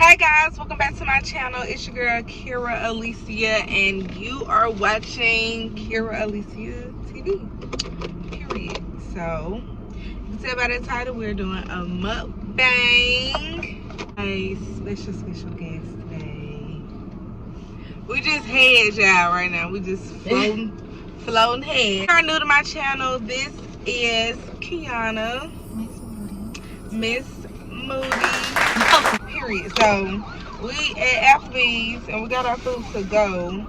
Hey guys, welcome back to my channel. It's your girl Kira Alecia, and you are watching Kira Alecia TV. Period. So you can tell by the title we're doing a mukbang. A special guest today. We just heads, y'all, right now. We just floating head. If you are new to my channel, this is Kiana, Miss Moody. Period. So we at Applebee's and we got our food to go.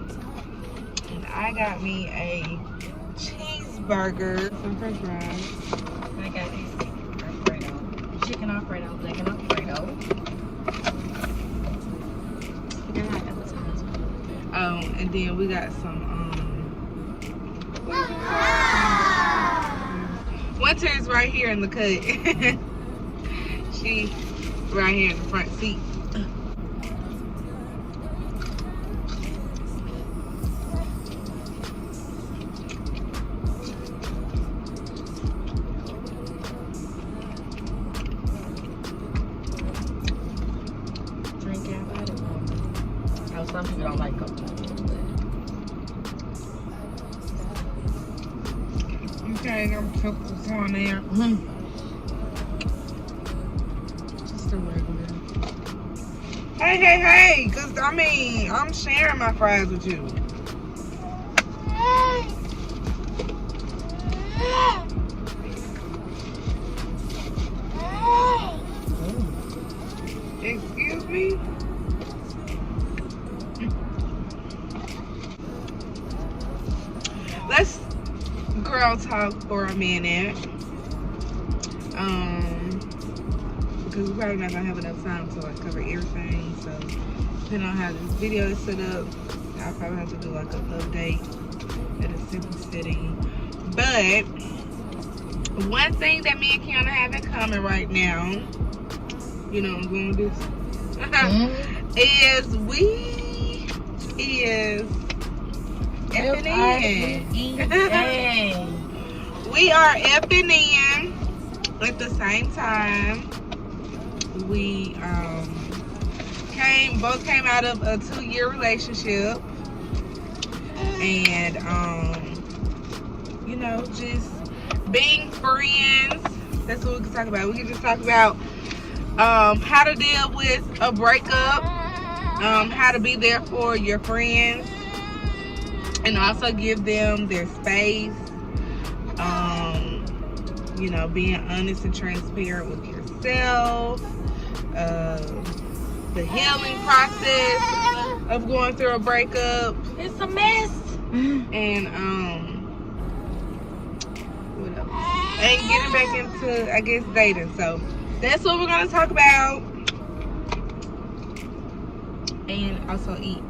And I got me a cheeseburger, some french fries. I got this Alfredo, chicken Alfredo, black and Alfredo. And I appetizer. And then we got some Winter is right here in the cut. She right here in the front seat. Drink out of it. Oh, some people don't like coconut. Okay, I'm put on there. Just a regular. Hey, cause I mean, I'm sharing my fries with you. Excuse me? Let's girl talk for a minute. Because we're probably not gonna have enough time to like cover everything. So depending on how this video is set up, I'll probably have to do like an update at a simple setting. But one thing that me and Kiana have in common right now, you know, I'm going with this, is we is effing in. We are effing in at the same time. We both came out of a 2-year relationship, and you know, just being friends. That's what we can talk about. We can just talk about how to deal with a breakup, how to be there for your friends, and also give them their space. You know, being honest and transparent with yourself. The healing process of going through a breakup. It's a mess. And what else? And getting back into, I guess, dating. So that's what we're gonna talk about. And also eat.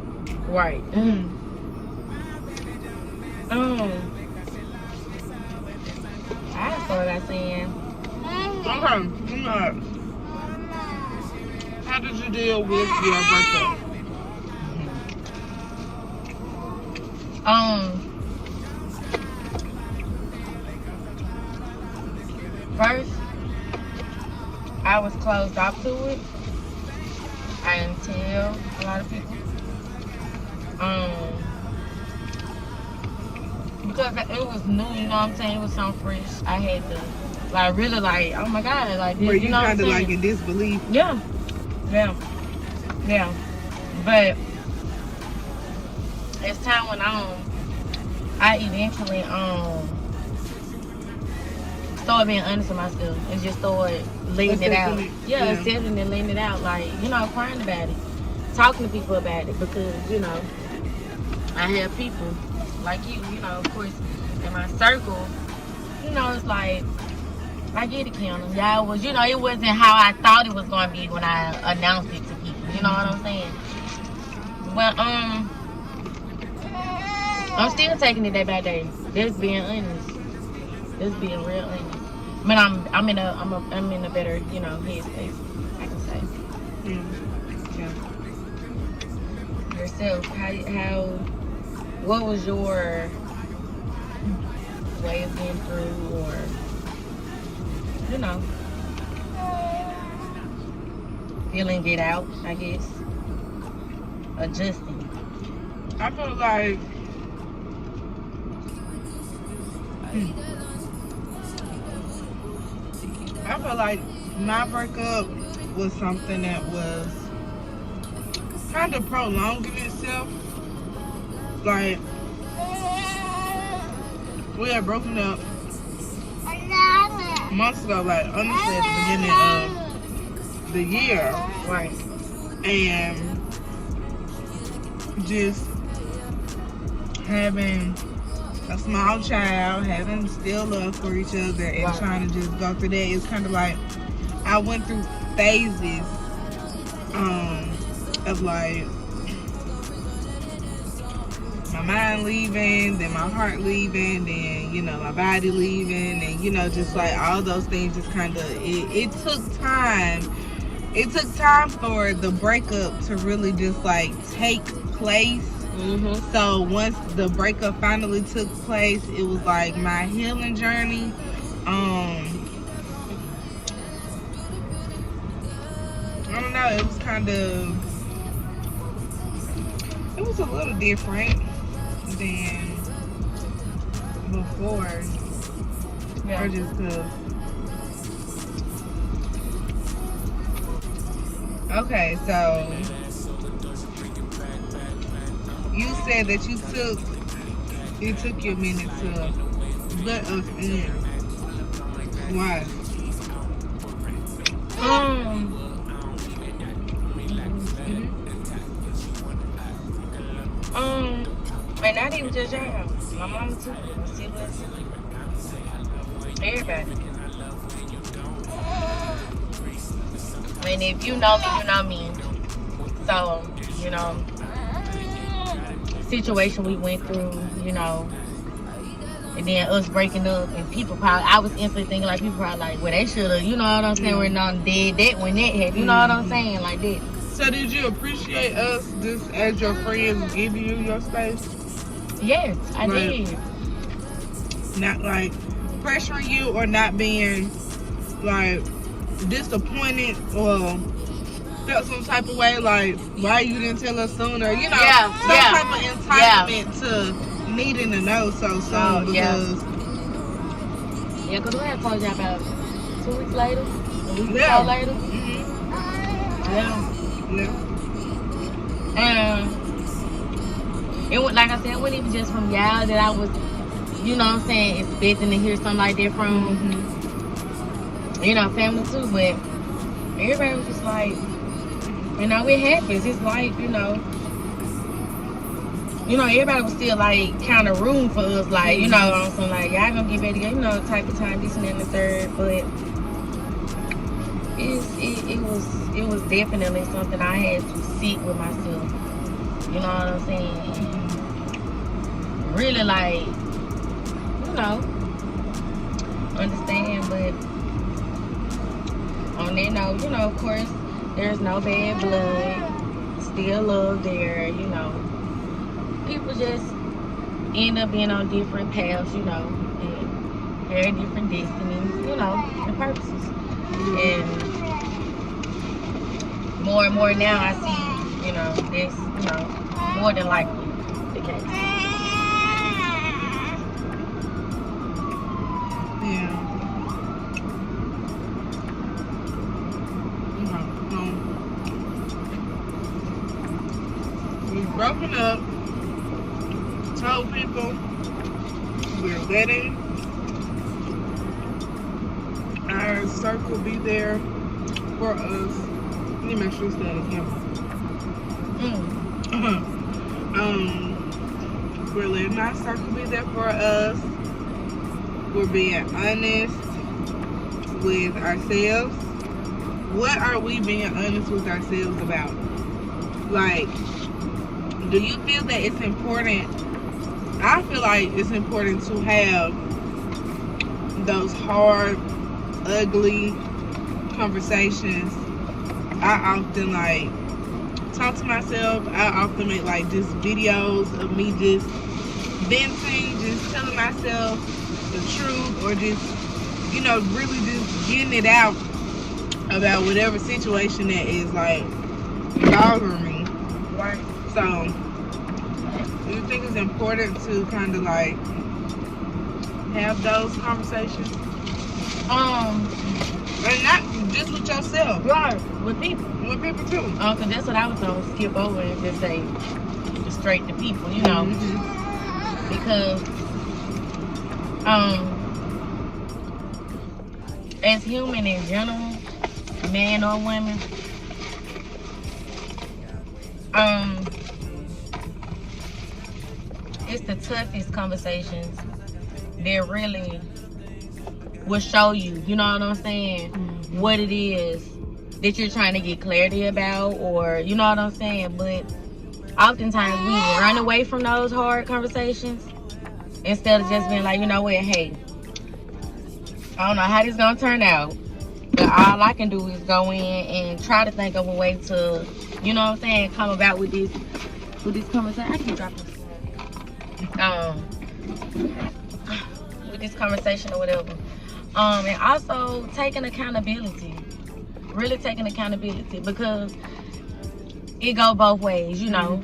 Right. I started saying. Okay. How did you deal with your breakup? First, I was closed off to it. I didn't tell a lot of people. Because it was new, you know what I'm saying? It was something fresh. I had to, like, really, like, oh my God, like, this, Were you know kind of like in disbelief? Yeah. But as time went on, I eventually started being honest with myself and just started letting it out. Accepting and letting it out, like, you know, crying about it, talking to people about it, because, you know, I have people like you know, of course, in my circle, you know, it's like, I get it, Kiana. Y'all was, you know, it wasn't how I thought it was going to be when I announced it to people. You know what I'm saying? But, I'm still taking it day by day. Just being honest. Just being real honest. I mean, I'm in a better, you know, headspace, I can say. Yeah. Yourself, how, what was your way of getting through, or, you know? feeling it out, I guess. Adjusting. I feel like my breakup was something that was kind of prolonging itself. Like, we had broken up months ago, like honestly at the beginning of the year. Right. And just having a small child, having still love for each other, and right. trying to just go through that. It's kind of like I went through phases of like my mind leaving, then my heart leaving, then, you know, my body leaving, and, you know, just like all those things just kind of, it took time. It took time for the breakup to really just like take place. Mm-hmm. So once the breakup finally took place, it was like my healing journey. I don't know, it was kind of, it was a little different than before. Yeah. Or just okay, so you said that it took you a minute to let us in. Why? And not even just y'all. My mama too. My siblings. Everybody. And if you know me, you know me. So, you know, situation we went through, you know, and then us breaking up, and people probably, I was instantly thinking like, people probably like, well, they should have, you know what I'm saying, we're not dead that when that happened, you know what I'm saying, like that. So did you appreciate us just as your friends giving you your space? Yes, I did. Not like pressuring you or not being like disappointed or felt some type of way like why you didn't tell us sooner, you know, some type of entitlement to needing to know so soon because because I told y'all about 2 weeks later, a week or so later. It was, like I said, it wasn't even just from y'all that I was, you know what I'm saying, expecting to hear something like that from, you know, family too, but everybody was just like, you know, it happens. It's like, you know, everybody was still like kind of rooting for us, like, you know, on some like, y'all gonna get back together, you know, type of time, this and that and the third, but it was definitely something I had to sit with myself. You know what I'm saying? Really, like, you know, understand. But on that note, you know, of course, there's no bad blood. Still love there, you know. People just end up being on different paths, you know, and very different destinies, you know, and purposes. And more now I see, you know, this, you know, more than likely the case. Yeah. We've broken up, told people we're letting our circle be there for us. Let me make sure it's that again. We're letting our circle be there for us. We're being honest with ourselves. What are we being honest with ourselves about? Like, do you feel that it's important? I feel like it's important to have those hard, ugly conversations. I often like talk to myself. I often make like just videos of me just venting, just telling myself the truth, or just, you know, really just getting it out about whatever situation that is like bothering me. Right. So, do you think it's important to kind of like have those conversations? And not just with yourself. Right. With people. With people too. Cause that's what I was gonna skip over and just say straight to people, you know. Because as human in general, man or women, it's the toughest conversations that really will show you, you know what I'm saying, what it is that you're trying to get clarity about, or you know what I'm saying. But oftentimes we run away from those hard conversations instead of just being like, you know what, hey, I don't know how this is gonna turn out, but all I can do is go in and try to think of a way to, you know what I'm saying, come about with this conversation. I keep dropping with this conversation or whatever. And also taking accountability, really taking accountability, because it go both ways, you know.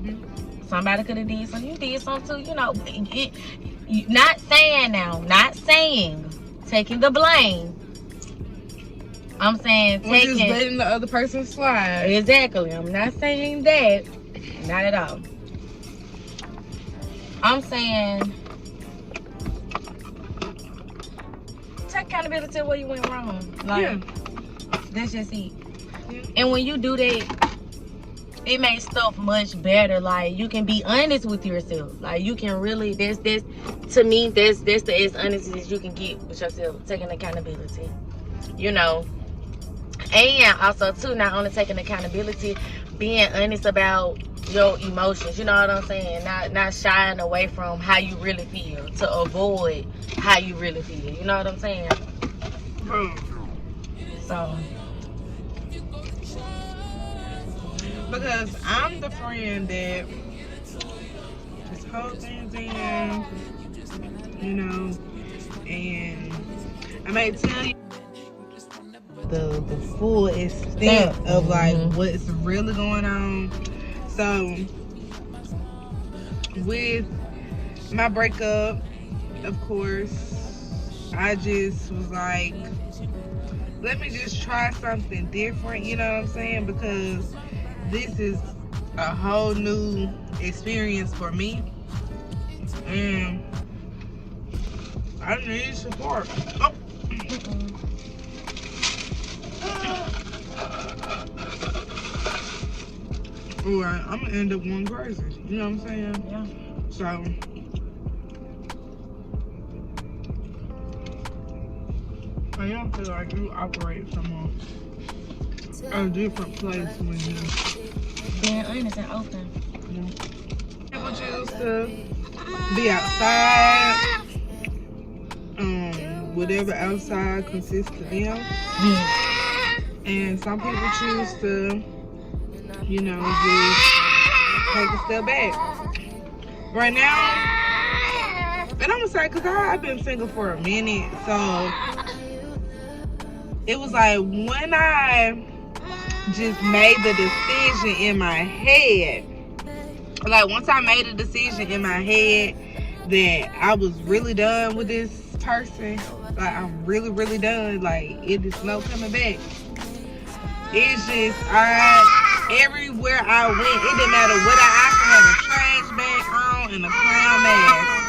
Somebody could have did something, you did something too, you know. Not saying taking the blame. I'm saying taking, just letting the other person slide. Exactly. I'm not saying that. Not at all. I'm saying take accountability where you went wrong. Like, that's just it. And when you do that, it makes stuff much better. Like, you can be honest with yourself. Like, you can really, that's to me, that's the as honest as you can get with yourself, taking accountability, you know. And also too, not only taking accountability, being honest about your emotions, you know what I'm saying, not shying away from how you really feel to avoid how you really feel, you know what I'm saying. So because I'm the friend that just hold things in, you know, and I may tell you the full extent of like what's really going on. So with my breakup, of course, I just was like, let me just try something different, you know what I'm saying, because this is a whole new experience for me, and I need support. Alright, I'm gonna end up going crazy. You know what I'm saying? yeah. So I don't feel like you operate from a different place when you Being honest and open. people choose to be outside, whatever outside consists of them. And some people choose to, you know, just take a step back. Right now, and I'm gonna say, cause I've been single for a minute, so it was like when I just made the decision in my head, like once I made a decision in my head that I was really done with this person, like I'm really, really done, like it is no coming back. It's just, everywhere I went, it didn't matter what I could have a trash bag on and a clown mask.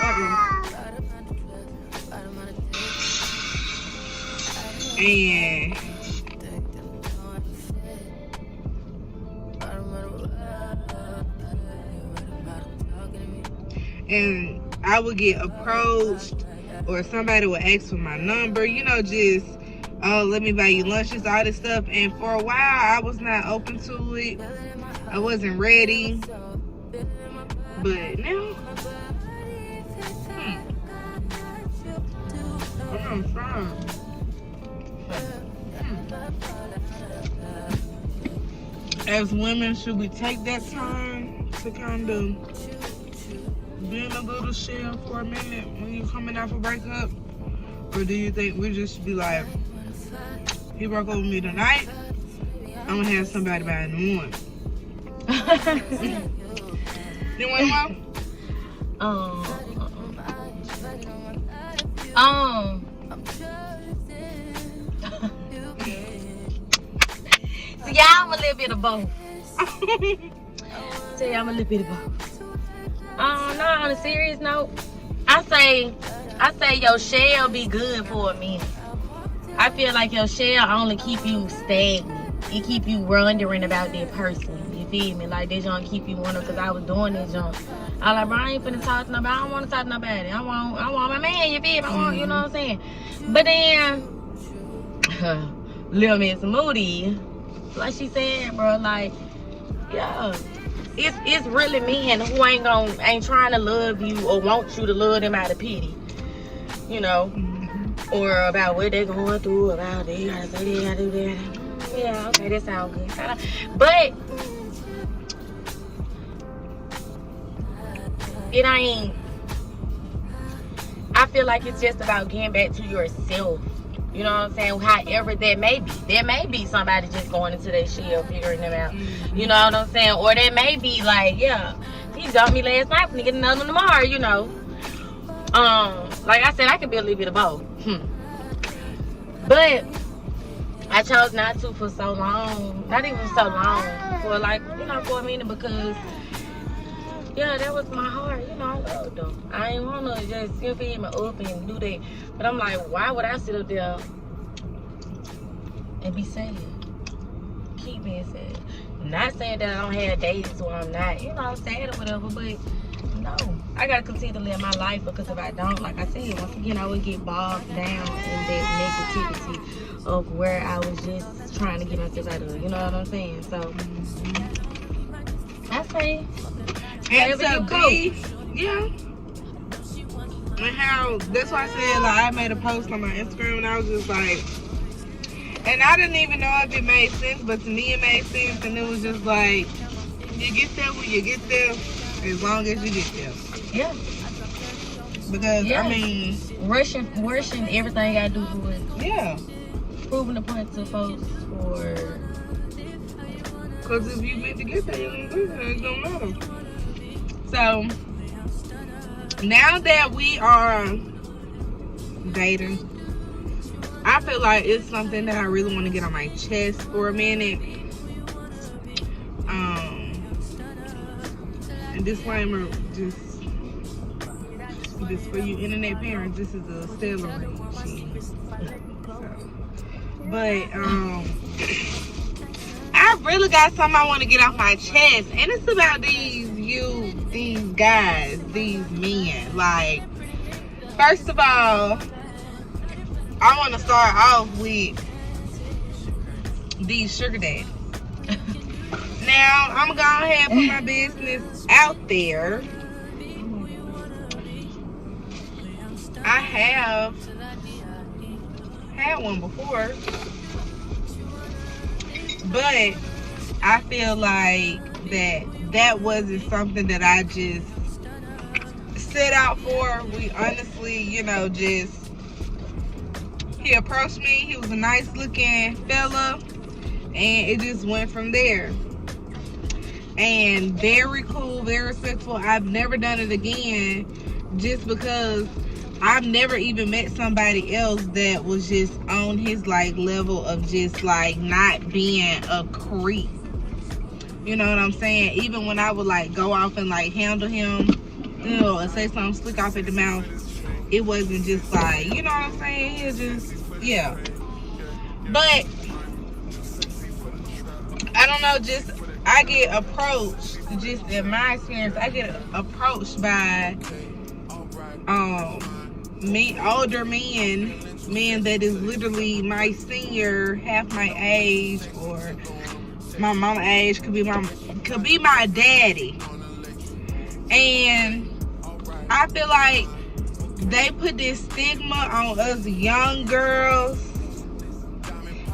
And I would get approached, or somebody would ask for my number, you know, just, oh, let me buy you lunches, all this stuff. And for a while, I was not open to it. I wasn't ready. But now, I'm fine. As women, should we take that time to kind of be in a little shell for a minute when you're coming out of a breakup? Or do you think we just be like, he broke up with me tonight, I'm gonna have somebody by in the morning. You want more? So y'all, I'm a little bit of both. Tell y'all I'm a little bit of both. No, on a serious note, I say your shell be good for a minute. I feel like your shell only keep you stagnant. It keep you wondering about that person. You feel me? Like they don't keep you wondering, because I was doing this junk. I was like, bro, I ain't finna talk to nobody. I don't want to talk to nobody. I want my man. You feel me? I want, you know what I'm saying? But then, Lil Miss Moody, like she said, bro, like, yeah, it's really men who ain't trying to love you or want you to love them out of pity, you know, or about what they're going through, about they gotta say they gotta do that. Yeah, okay, that sounds good. But it ain't. I feel like it's just about getting back to yourself. You know what I'm saying? However that may be. There may be somebody just going into their shell, figuring them out. You know what I'm saying? Or there may be like, yeah, he dumped me last night, finna get another one tomorrow, you know. Like I said, I could be a little bit of both. But I chose not to for so long. Not even so long. For like, you know, for a minute, because yeah, that was my heart. You know, I love them. I ain't want to just give him up and do that. But I'm like, why would I sit up there and be sad? Keep being sad. Not saying that I don't have days where I'm not, you know, sad or whatever, but no. I got to continue to live my life, because if I don't, like I said, once again, I would get bogged down in that negativity of where I was just trying to get myself out of. You know what I'm saying? So, I say, and to be, yeah. And how, that's why I said, like, I made a post on my Instagram and I was just like, and I didn't even know if it made sense, but to me it made sense, and it was just like, you get there when you get there, as long as you get there. Yeah. Because, yeah. I mean, rushing everything you gotta do for it. Yeah. Proving the point to folks for. Because if you meant to get there, you're gonna get there. It don't matter. So, now that we are dating, I feel like it's something that I really want to get on my chest for a minute. And disclaimer, just for you internet parents, this is a celery shit. So, but I really got something I want to get off my chest, and it's about these guys, these men. Like, first of all, I want to start off with these sugar daddies. Now, I'm going to go ahead and put my business out there. I have had one before, but I feel like that wasn't something that I just set out for. We honestly, you know, just, he approached me. He was a nice looking fella, and it just went from there. And very cool, very respectful. I've never done it again, just because I've never even met somebody else that was just on his like level of just like not being a creep. You know what I'm saying? Even when I would like go off and like handle him, you know, and say something slick off at the mouth, it wasn't just like, you know what I'm saying? It just, yeah. But I don't know, just I get approached, just in my experience, I get approached by older men that is literally my senior, half my age, or my mama age, could be my daddy. And I feel like they put this stigma on us young girls,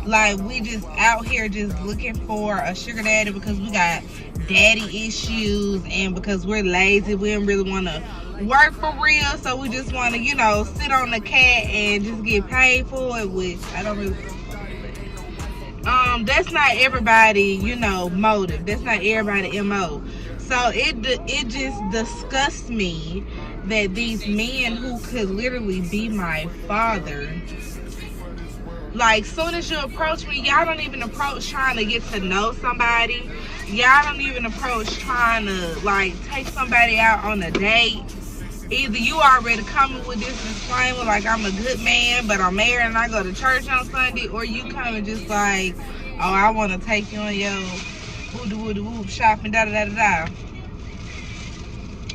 like we just out here just looking for a sugar daddy because we got daddy issues, and because we're lazy, we don't really want to work for real, so we just want to, you know, sit on the cat and just get paid for it, which I don't really. that's not everybody, you know, motive. That's not everybody MO. So it just disgusts me that these men who could literally be my father, like, soon as you approach me, y'all don't even approach trying to get to know somebody. Y'all don't even approach trying to, like, take somebody out on a date. Either you already coming with this disclaimer, like, I'm a good man, but I'm married and I go to church on Sunday, or you coming just like, oh, I want to take you on your woo-de-woo-de-woo shopping, da-da-da-da-da.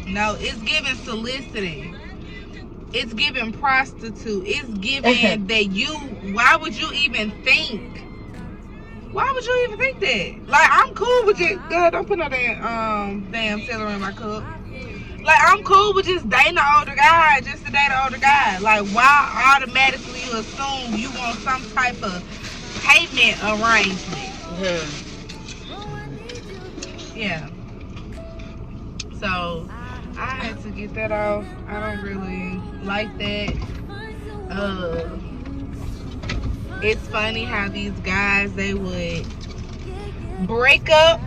No, it's giving soliciting. It's giving prostitute. It's giving that you, why would you even think? Why would you even think that? Like, I'm cool with just, God, don't put no damn celery in my cup. Like, I'm cool with just dating an older guy, just to date an older guy. Like, why automatically you assume you want some type of payment arrangement? Yeah. So, I had to get that off. I don't really like that. It's funny how these guys, they would break up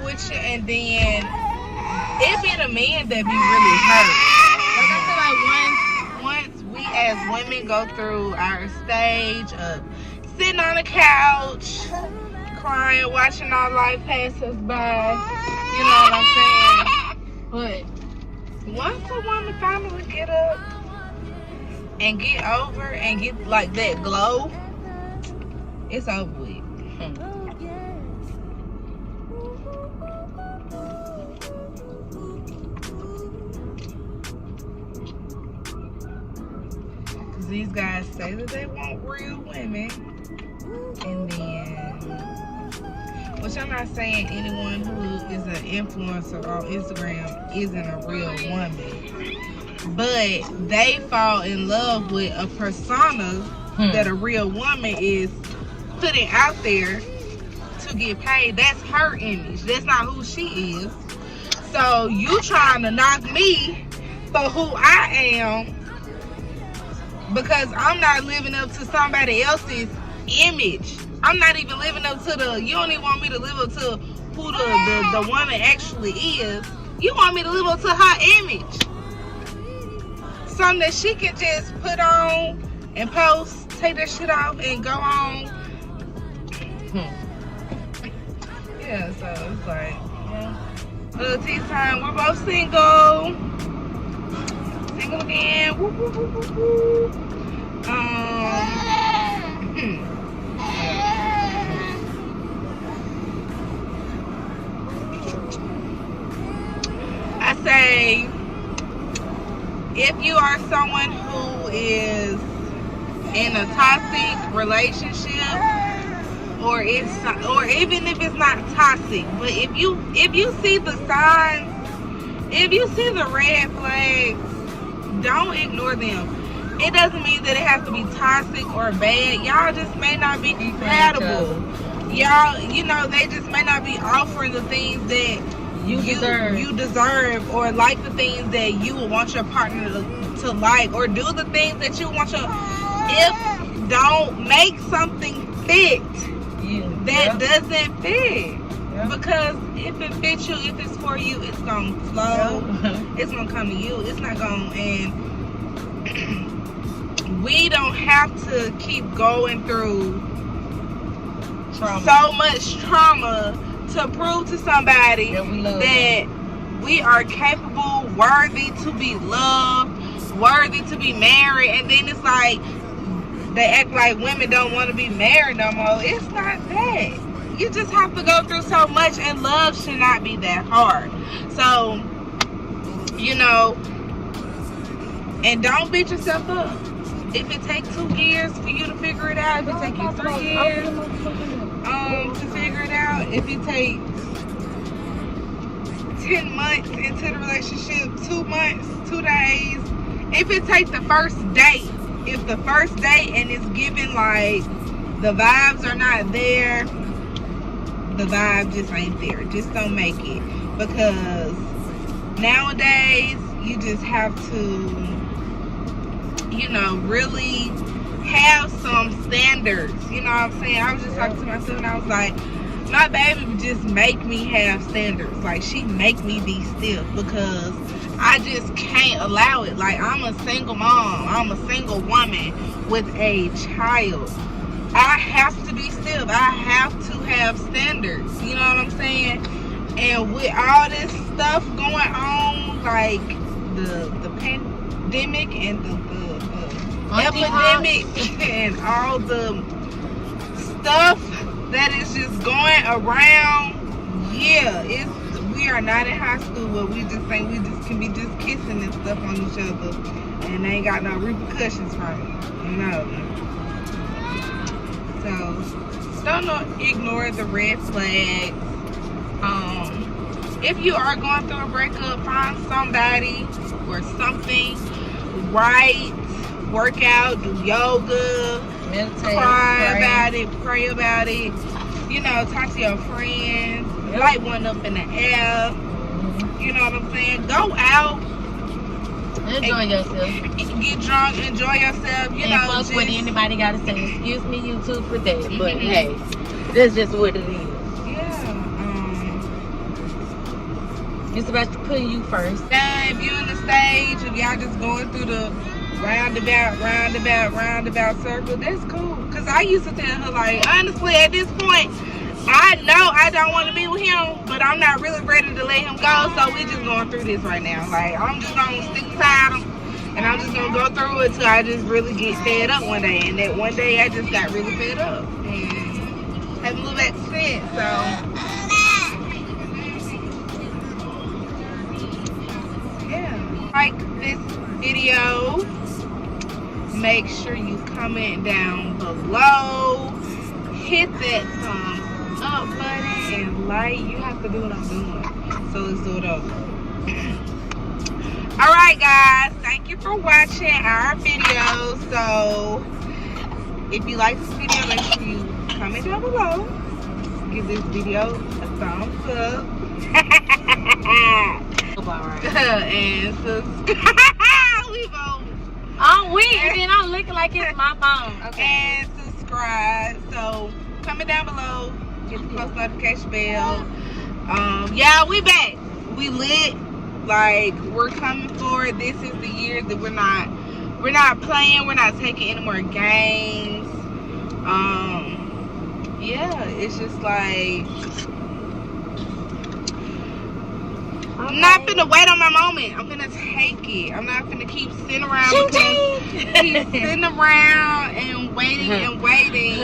with you, and then it be the men that be really hurt. Like, I feel like once we as women go through our stage of sitting on the couch, crying, watching our life pass us by, you know what I'm saying? But once a woman finally get up and get over and get like that glow, it's over with. Cause these guys say that they want real women, and then, which I'm not saying anyone who is an influencer on Instagram isn't a real woman, but they fall in love with a persona that a real woman is putting out there to get paid. That's her image. That's not who she is. So you trying to knock me for who I am because I'm not living up to somebody else's image. I'm not even living up to the, you don't even want me to live up to who the woman actually is. You want me to live up to her image. Something that she can just put on and post, take that shit off and go on. Yeah, so it's like, tea time, we're both single. Single again. Woo, woo, woo, woo, woo. I say, if you are someone who is in a toxic relationship, or even if it's not toxic, but if you see the signs, if you see the red flags, don't ignore them. It doesn't mean that it has to be toxic or bad. Y'all just may not be compatible. Y'all, you know, they just may not be offering the things that you deserve, or like the things that you would want your partner to like, or do the things that you want your, if don't make something fit that doesn't fit. Because if it fits you, if it's for you, it's gonna flow. It's gonna come to you. It's not gonna, and we don't have to keep going through so much trauma to prove to somebody that we are capable, worthy to be loved, worthy to be married. And then it's like they act like women don't want to be married no more. It's not that. You just have to go through so much, and love should not be that hard. So, you know, and don't beat yourself up. If it takes 2 years for you to figure it out, if it takes you 3 years to figure it out, if it takes 10 months into the relationship, 2 months, 2 days, if it takes the first date, if the first date and it's given like the vibes are not there, the vibe just ain't there. Just don't make it. Because nowadays, you just have to, you know, really have some standards. You know what I'm saying? I was just talking to myself and I was like, my baby would just make me have standards. Like, she make me be stiff because I just can't allow it. Like, I'm a single mom. I'm a single woman with a child. I have to be stiff. I have to have standards. You know what I'm saying? And with all this stuff going on, like the pandemic and the epidemic and all the stuff that is just going around, yeah, we are not in high school where we just think we just can be just kissing and stuff on each other and they ain't got no repercussions from it. No. So don't ignore the red flags. If you are going through a breakup, find somebody or something, write, work out, do yoga, meditate, pray about it, you know, talk to your friends, light one up in the air, you know what I'm saying? Go out, enjoy yourself, get drunk, enjoy yourself, you know. Fuck just, what anybody gotta say. Excuse me, YouTube, for that, but hey, that's just what it is. It's about putting you first. If you're in the stage, if y'all just going through the roundabout circle, that's cool. Cause I used to tell her, like, honestly, at this point, I know I don't want to be with him, but I'm not really ready to let him go. So we just going through this right now. Like, I'm just gonna stick beside him, and I'm just gonna go through it till I just really get fed up one day. And that one day I just got really fed up and haven't looked back since. So. Like this video, make sure you comment down below, hit that thumbs up button, and like. You have to do what I'm doing, so let's do it over. Alright guys, thank you for watching our video. So if you like this video, make sure you comment down below, give this video a thumbs up. And subscribe. We both. And then I'm looking like it's my phone. Okay. And subscribe. So comment down below. Hit the post notification bell. Yeah, we back. We lit. Like, we're coming forward. This is the year that we're not playing. We're not taking any more games. Yeah, it's just like, I'm not finna wait on my moment. I'm finna take it. I'm not finna keep sitting around keep sitting around and waiting and waiting.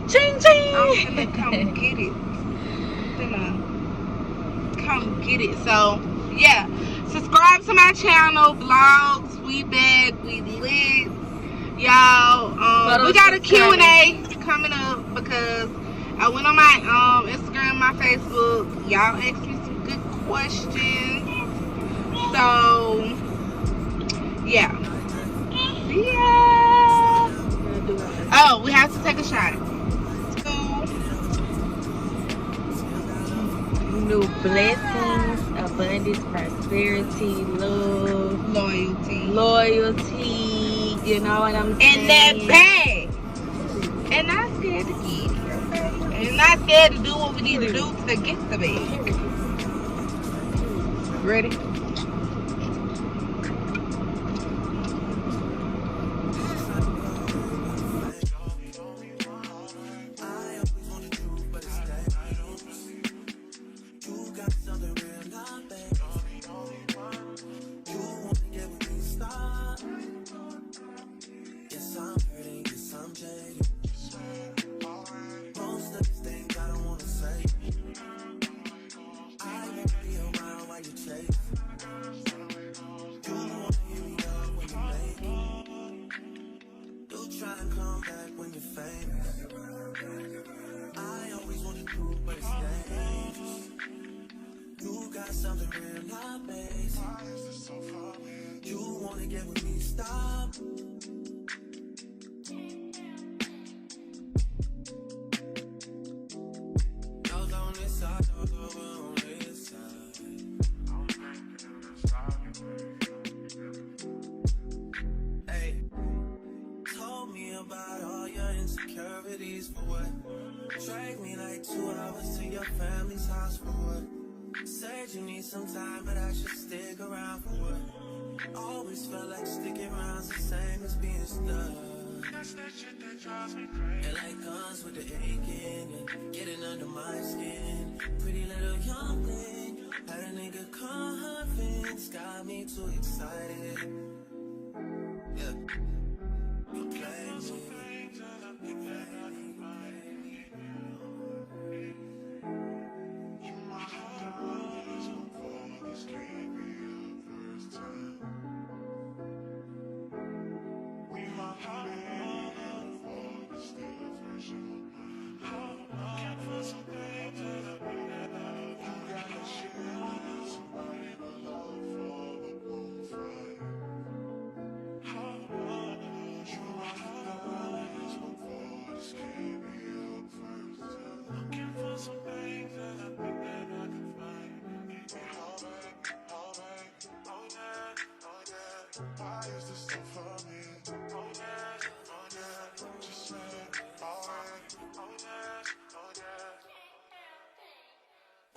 Ching ching. I'm finna come get it. I'm finna come get it. So yeah, subscribe to my channel, vlogs. We back. We lit, y'all. We got a Q&A coming up because I went on my Instagram, my Facebook. Y'all asked me some good questions. So yeah. Oh, we have to take a shot. New blessings, abundance, prosperity, love, loyalty. You know what I'm saying? And that bag. And not scared to get it, okay? And not scared to do what we need to do to get the bag. Ready? Something real, not basic. You wanna get with me, stop. Those on this side, those over on this side. Hey, told me about all your inside. insecurities for what? Drag me like 2 hours to your family's house for what? Said you need some time, but I should stick around for what? Always felt like sticking around's the same as being stuck. That's that shit that drives me crazy. And like guns with the aching and getting under my skin. Pretty little young thing, had a nigga convinced, got me too excited. Yeah, you play me. You my heart is before this can't be your first time. We my heart before this still fresh in my mind. Looking for some things that I need. You gotta share somebody but love for the blue fire. You my heart is before this can't be your first time. Looking for some things that I think that I can find. Oh baby, oh yeah, oh yeah. Why is this so for me? Oh yeah, just say alright. Oh yeah, oh yeah.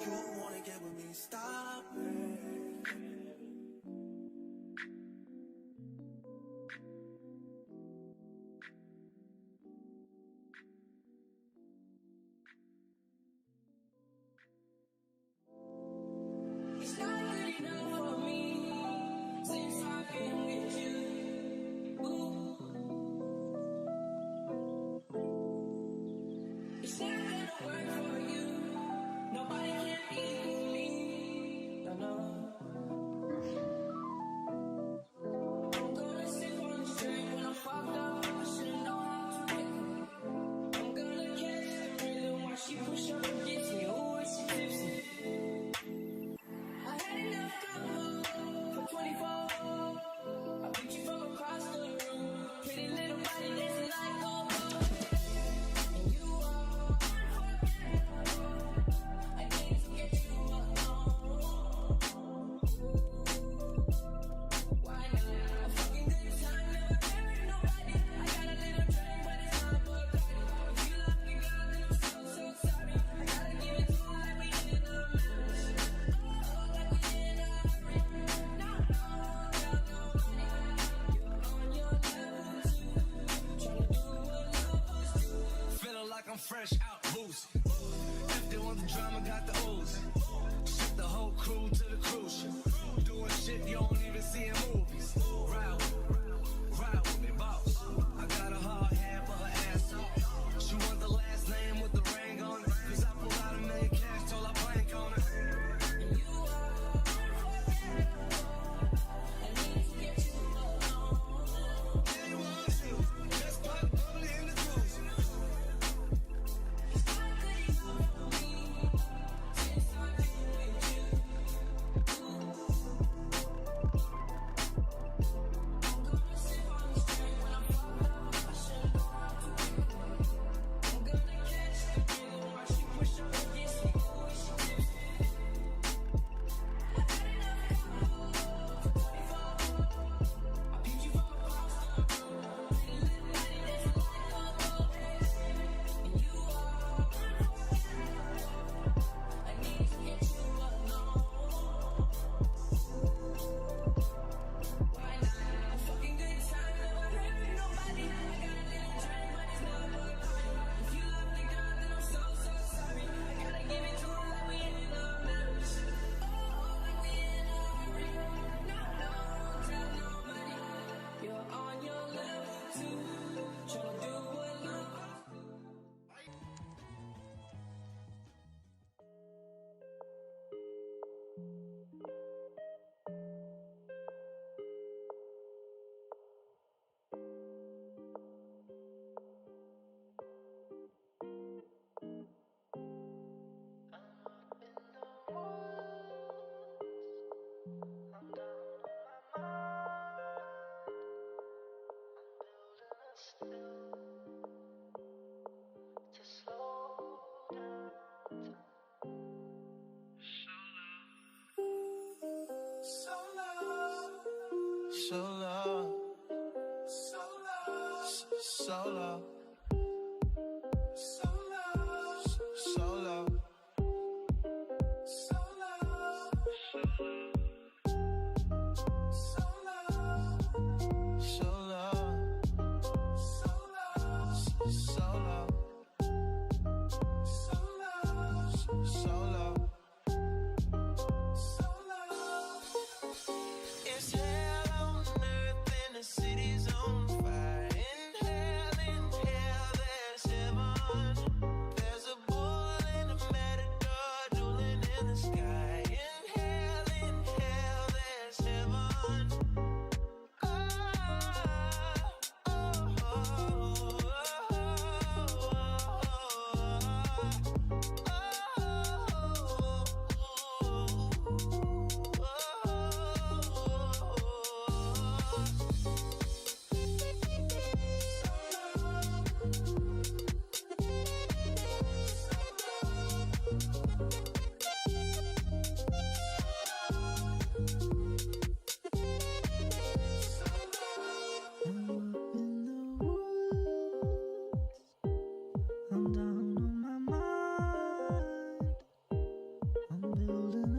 You wanna get with me? Stop it. It's not good enough for me since I've been with you. Ooh. It's not gonna work for you. Nobody can be me. No, no. I'm gonna sip on the strength when I'm fucked up. I should've known how to win. I'm gonna catch the rhythm while she push up against me. Ooh, it's tipsy. I had enough combo for 24. I beat you from across the room. Pretty little body dancing like go-go. And you are unforgettable. I need to get you alone. Why not? A fucking good time, never married nobody. I got a little drink, but it's not Bacardi. If you love me, girl, then I'm so, so sorry. I gotta give it to you like we in a match. Like we in a hurry. No, tell nobody. You're on your level too. Tryna do what lovers do. Feeling like I'm fresh out boozy. If they want the drama, got the ooze. Ship the whole crew to the cruise ship. Doing shit you don't even see in movies. Ride with me, boss. I got a hard hand for her ass off. She want the last name with the ring on it. Cause I pulled out $1 million cash, told her blank on it. And you are unforgettable. I need to get you alone. Yeah, you want to. Just pop bubbly in the juice. It's not good enough for me since I've been with you. I'm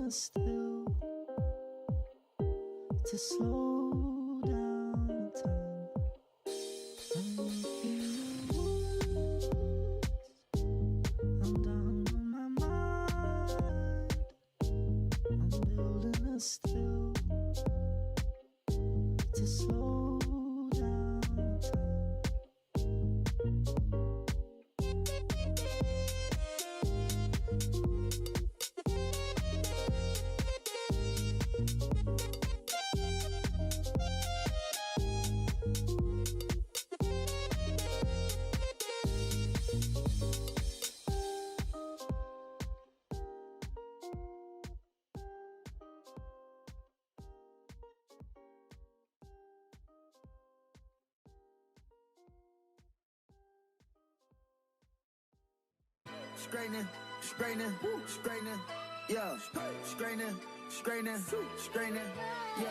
Still to slow down time. I'm in the woods. I'm down on my mind. I'm building a still to slow down time. Straightening, straightening, yeah. Straightening, straightening, yeah.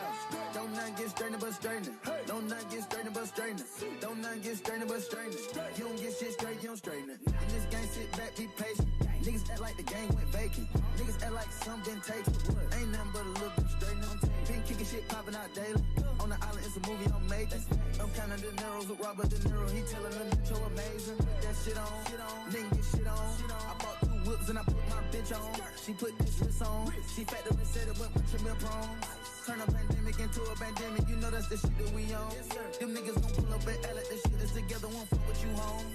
Don't not get strained but straightening. Don't not get strained but straightening. Don't not get strained but straightening. You don't get shit straight, you don't straighten it. In this game, sit back, be patient. Niggas act like the game went vacant. Niggas act like something been taken. Ain't nothing but a little bit straightening. Been kicking shit popping out daily. On the island, it's a movie I'm making. I'm counting De Niro's with Robert De Niro. He telling them that you're amazing. Put that shit on. Nigga get shit on. I bought 2 whips and I put my bitch on. She put this wrist on. She factored and said it went with your milk prom. Turn a pandemic into a pandemic. You know that's the shit that we on. Them niggas gon' pull up and act like the shit is together. Won't fuck with you home.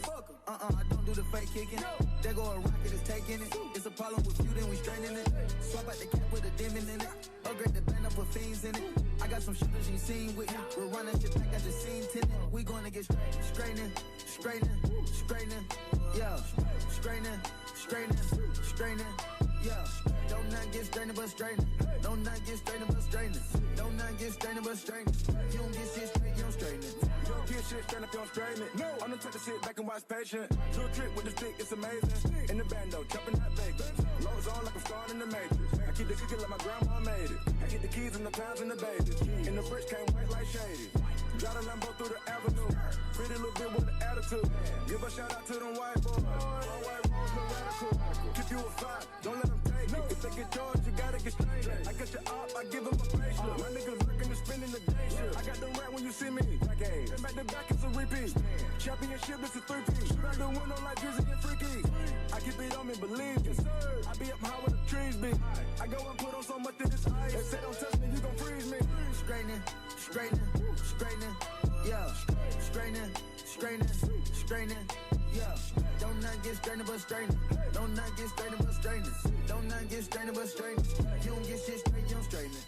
I don't do the fake kicking. There go a rocket, is taking it. It's a problem with you, then we straining it. Swap out the cap with a demon in it. Upgrade the band up with fiends in it. I got some shooters you seen with me. We're running shit back, I just seen tinted. We gonna get straightening, yeah. Straightening, yeah. Don't not get strained but straightening. Don't not get strained but straightening. Don't not get strained but straightening. You don't get shit straight, you don't straighten it. You don't get shit straight up, you don't straighten it. No, I'm gonna take the shit back and watch patient. Do a trick with the stick, it's amazing. In the bando, chopping that bacon. Lows on like I'm starting in the matrix. I keep the cookie like my grandma made it. I get the keys and the pounds and the babies. And the bricks came white like shady. Got a Lambo through the avenue. Pretty little bit with an attitude. Give a shout out to them white boys. All white boys, no radical. Keep you a fight, don't let them take it. If they get yours, you gotta get straight. I got your op, I give them a facelift. My niggas working and spending the day shift. I got the rat when you see me. And back to back, it's a repeat. Championship, it's a 3-piece. Shoot out the window like Drizzy and Freaky. I keep it on me, believe me. I be up high where the trees be. I go and put on so much of this ice. They say don't touch me, you gon' freeze me. Straightening, yeah. Straightening, yeah. Don't not get strained but straightening. Don't not get strained but straightening. Don't not get strained but straightening. You don't get shit straight, you don't straighten it.